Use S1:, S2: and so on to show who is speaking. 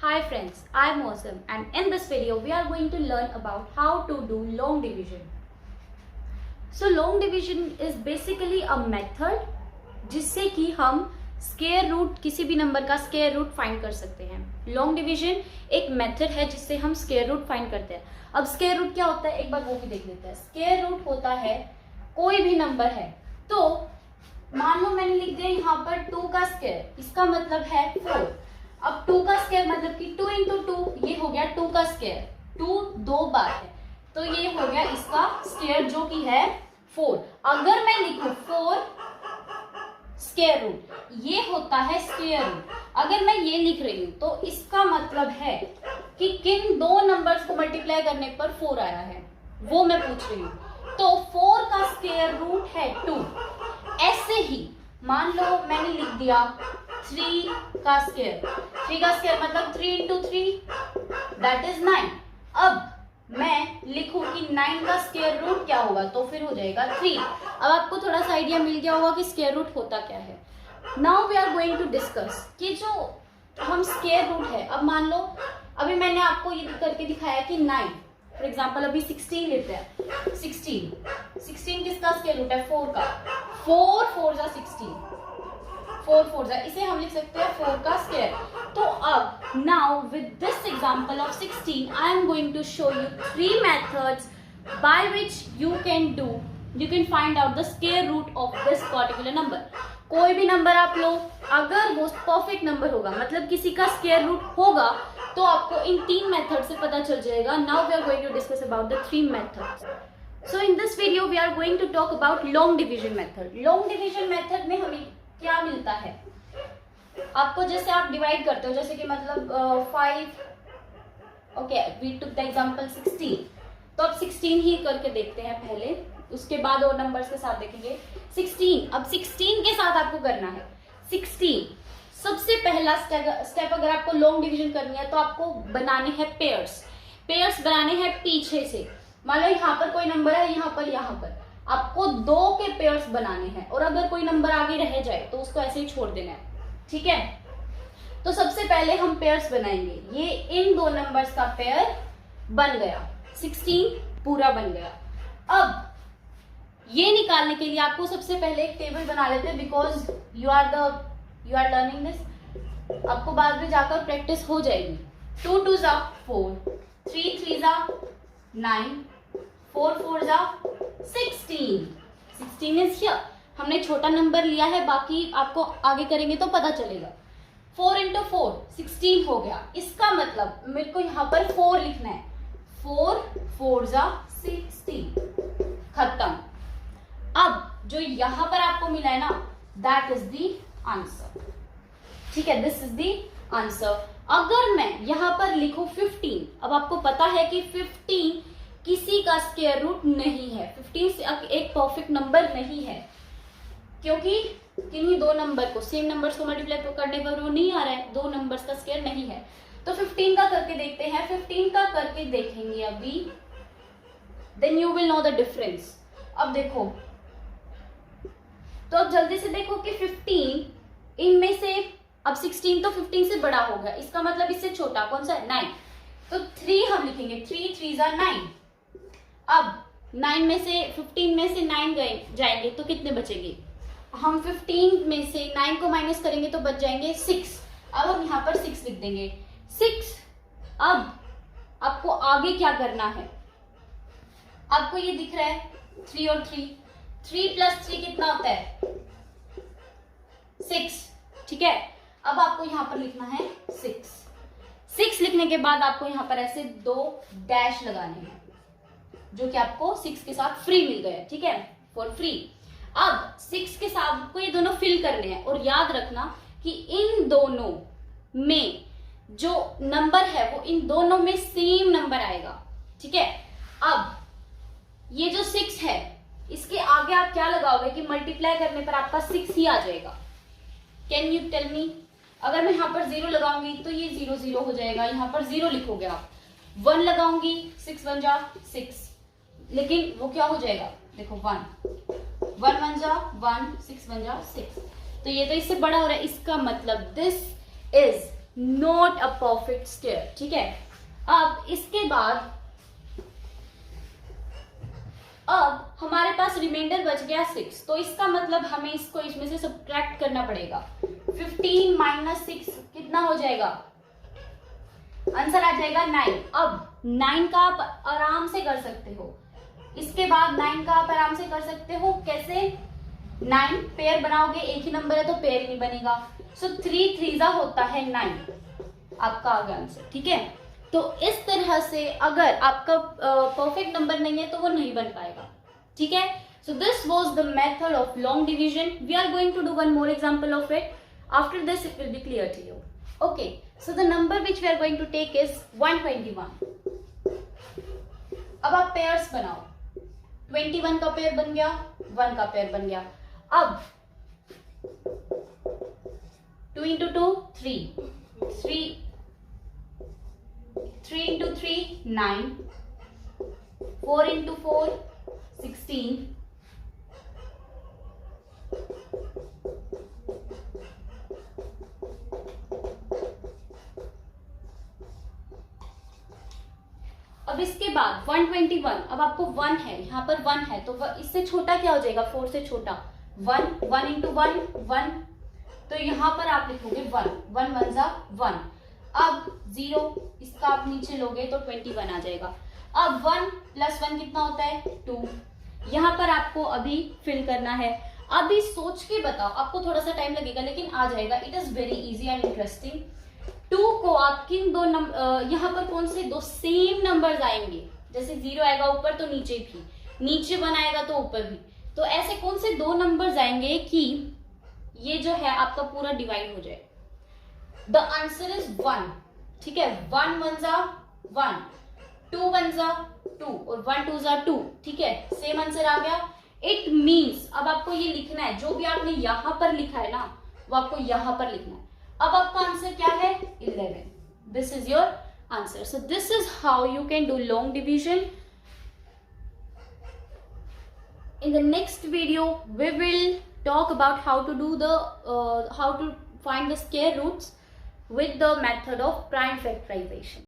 S1: Hi friends, I am Mosam and in this video we are going to learn about how to do long division. So long division is basically a method जिससे कि हम square root किसी भी number का square root find कर सकते हैं। Long division एक मेथड है जिससे हम स्क्वायर रूट फाइंड करते हैं। अब स्क्वायर रूट क्या होता है एक बार वो भी देख लेते हैं। स्क्वायर रूट होता है कोई भी नंबर है, तो मान लो मैंने लिख दिया यहाँ पर 2 का स्क्वायर, इसका मतलब है 4। अब 2 का स्क्वायर मतलब कि 2 इंटू 2, ये हो गया 2 का स्क्वायर। 2 2 बार है तो ये हो गया इसका स्क्वायर जो कि है 4। अगर मैं लिखूं 4 स्क्वायर रूट, ये होता है स्क्वायर रूट। अगर मैं ये लिख रही हूं तो इसका मतलब है कि किन दो नंबर्स को मल्टीप्लाई करने पर 4 आया है, वो मैं पूछ रही हूँ। तो 4 का स्क्वायर रूट है 2। ऐसे ही मान लो मैंने लिख दिया 3 का स्क्वायर। 3 का स्क्वायर मतलब 3 इंटू 3 दैट इज 9। अब मैं लिखूं कि 9 का स्क्वायर रूट क्या होगा, तो फिर हो जाएगा 3। अब आपको थोड़ा सा आइडिया मिल गया होगा कि स्क्वायर रूट होता क्या है। Now we are going to discuss कि जो हम स्क्वायर रूट है, अब मान लो अभी मैंने आपको ये करके दिखाया कि 9 फॉर एग्जाम्पल, अभी 16 लेते हैं। 16 किसका स्क्वायर रूट है? 4 का। 4 4 जा 16, 4 4 जा, इसे हम लिख सकते हैं 4 का स्क्वायर। तो अब now with this example of 16 I am going to show you 3 methods by which you can find out the square root of this particular number. कोई भी नंबर आप लो, अगर वो परफेक्ट नंबर होगा मतलब किसी का स्क्वायर रूट होगा, तो आपको इन 3 मेथड से पता चल जाएगा। Now we are going to discuss about the 3 methods. So in this video we are going to talk about long division method. Long division method में हमें क्या मिलता है, आपको जैसे आप डिवाइड करते हो, जैसे कि मतलब 5 okay we took the example 16, तो अब 16 ही करके देखते हैं पहले, उसके बाद और नंबर्स के साथ देखेंगे। 16, अब 16 के साथ आपको करना है 16। सबसे पहला स्टेप अगर आपको लॉन्ग डिवीजन करनी है तो आपको बनाने हैं पेयर्स बनाने हैं पीछे से। मान लो यहाँ पर कोई नंबर है, यहाँ पर आपको 2 के पेयर्स बनाने हैं, और अगर कोई नंबर आगे रह जाए तो उसको ऐसे ही छोड़ देना है, ठीक है। तो सबसे पहले हम पेयर्स बनाएंगे। ये इन 2 नंबर्स का पेयर बन गया, 16 पूरा बन गया। अब ये निकालने के लिए आपको सबसे पहले एक टेबल बना लेते हैं, because you are learning this. आपको बाद में जाकर प्रैक्टिस हो जाएगी। 2 2 जा 4, 3 3 जा 9, 4 4 जा 16। 16 इज हियर। हमने छोटा नंबर लिया है, बाकी आपको आगे करेंगे तो पता चलेगा। 4 इंटू 4 16 हो गया। इसका मतलब मेरे को यहाँ पर 4 लिखना है। 4 4 जा 16, खत्म। अब जो यहाँ पर आपको मिला है ना, दैट इज द आंसर, ठीक है, दिस इज द आंसर। अगर मैं यहाँ पर लिखूं 15, अब आपको पता है कि 15 किसी का स्क्वायर रूट नहीं है। 15 एक परफेक्ट नंबर नहीं है, क्योंकि किन्हीं 2 नंबर को, सेम नंबर्स को मल्टीप्लाई करने पर वो नहीं आ रहा है, 2 नंबर्स का स्क्वायर नहीं है। तो 15 का करके देखते हैं। 15 का करके देखेंगे अभी, then you will know the difference. अब देखो, तो अब जल्दी से देखो कि 15 इनमें से, अब 16 तो 15 से बड़ा हो गया, इसका मतलब इससे छोटा कौन सा है? 9। तो 3 हम लिखेंगे, 3 3 जा 9। अब 9 में से 15 में से 9 जाएंगे तो कितने बचेंगे? हम 15 में से 9 को माइनस करेंगे तो बच जाएंगे 6। अब हम यहाँ पर 6 लिख देंगे, 6। अब आपको आगे क्या करना है, आपको ये दिख रहा है 3 और 3 प्लस 3 कितना होता है? 6, ठीक है। अब आपको यहाँ पर लिखना है 6 लिखने के बाद आपको यहाँ पर ऐसे 2 डैश लगाने हैं, जो कि आपको 6 के साथ फ्री मिल गए, ठीक है, फॉर फ्री। अब 6 के साथ आपको ये दोनों फिल करने हैं, और याद रखना कि इन दोनों में जो नंबर है वो इन दोनों में सेम नंबर आएगा, ठीक है। अब ये जो 6 है, इसके आगे आप क्या लगाओगे कि मल्टीप्लाई करने पर आपका 6 ही आ जाएगा? Can you tell me? अगर मैं यहाँ पर 0 लगाऊंगी तो ये 0 0 हो जाएगा, यहाँ पर 0 लिखोगे आप। 1 लगाऊंगी, 6 1 जा 6, लेकिन वो क्या हो जाएगा? देखो 1 1 जा 1, 6 1 जा 6, तो ये तो इससे बड़ा हो रहा है। इसका मतलब this is not a perfect square, ठीक है। अब इसके बाद अब हमारे पास रिमाइंडर बच गया 6, तो इसका मतलब हमें इसको इसमें से सब्ट्रैक्ट करना पड़ेगा। 15 माइनस 6 कितना हो जाएगा, आंसर आ जाएगा 9। अब 9 का आप आराम से कर सकते हो, इसके बाद 9 का आप आराम से कर सकते हो। कैसे? 9 पेयर बनाओगे, एक ही नंबर है तो पेयर नहीं बनेगा। सो 3 3 होता है 9, आपका आ गया आंसर, ठीक है। तो इस तरह से अगर आपका परफेक्ट नंबर नहीं है तो वो नहीं बन पाएगा, ठीक है। So this was the method of long division. We are going to do one more example of it. After this it will be clear to you. Okay, so the number which we are going to take is 121। अब आप pairs बनाओ, 21 का pair बन गया, 1 का pair बन गया। अब 2 into 2 3 into 3 9, 4 into 4 16, अब इसके बाद 121। अब आपको 1 है, यहाँ पर 1 है तो इससे छोटा क्या हो जाएगा, 4 से छोटा 1, 1 into 1 1, तो यहाँ पर आप लिखोगे 1, 1 1 जा 1। अब 0, इसका आप नीचे लोगे तो 21 आ जाएगा। अब 1 + 1 कितना होता है, 2। यहाँ पर आपको अभी फिल करना है। अभी सोच के बताओ, आपको थोड़ा सा टाइम लगेगा लेकिन आ जाएगा। It is very easy and interesting. 2 को आप किन दो नंबर, यहाँ पर कौन से दो सेम नंबर्स आएंगे, जैसे 0 आएगा ऊपर तो नीचे भी, नीचे 1 आएगा तो ऊपर भी, तो ऐसे कौन से दो नंबर्स आएंगे कि ये जो है आपका पूरा डिवाइड हो जाए। द आंसर इज 1, ठीक है। 1 1 जा 1, 2 1 जा 2 और 1 2 जा 2, ठीक है। सेम आंसर आ गया। इट मीन्स अब आपको ये लिखना है, जो भी आपने यहां पर लिखा है ना वो आपको यहां पर लिखना है। अब आपका आंसर क्या है, 11। This is your answer. So this is how you can do long division. In the next video, we will talk about how to do the how to find the square roots with the method of prime factorization.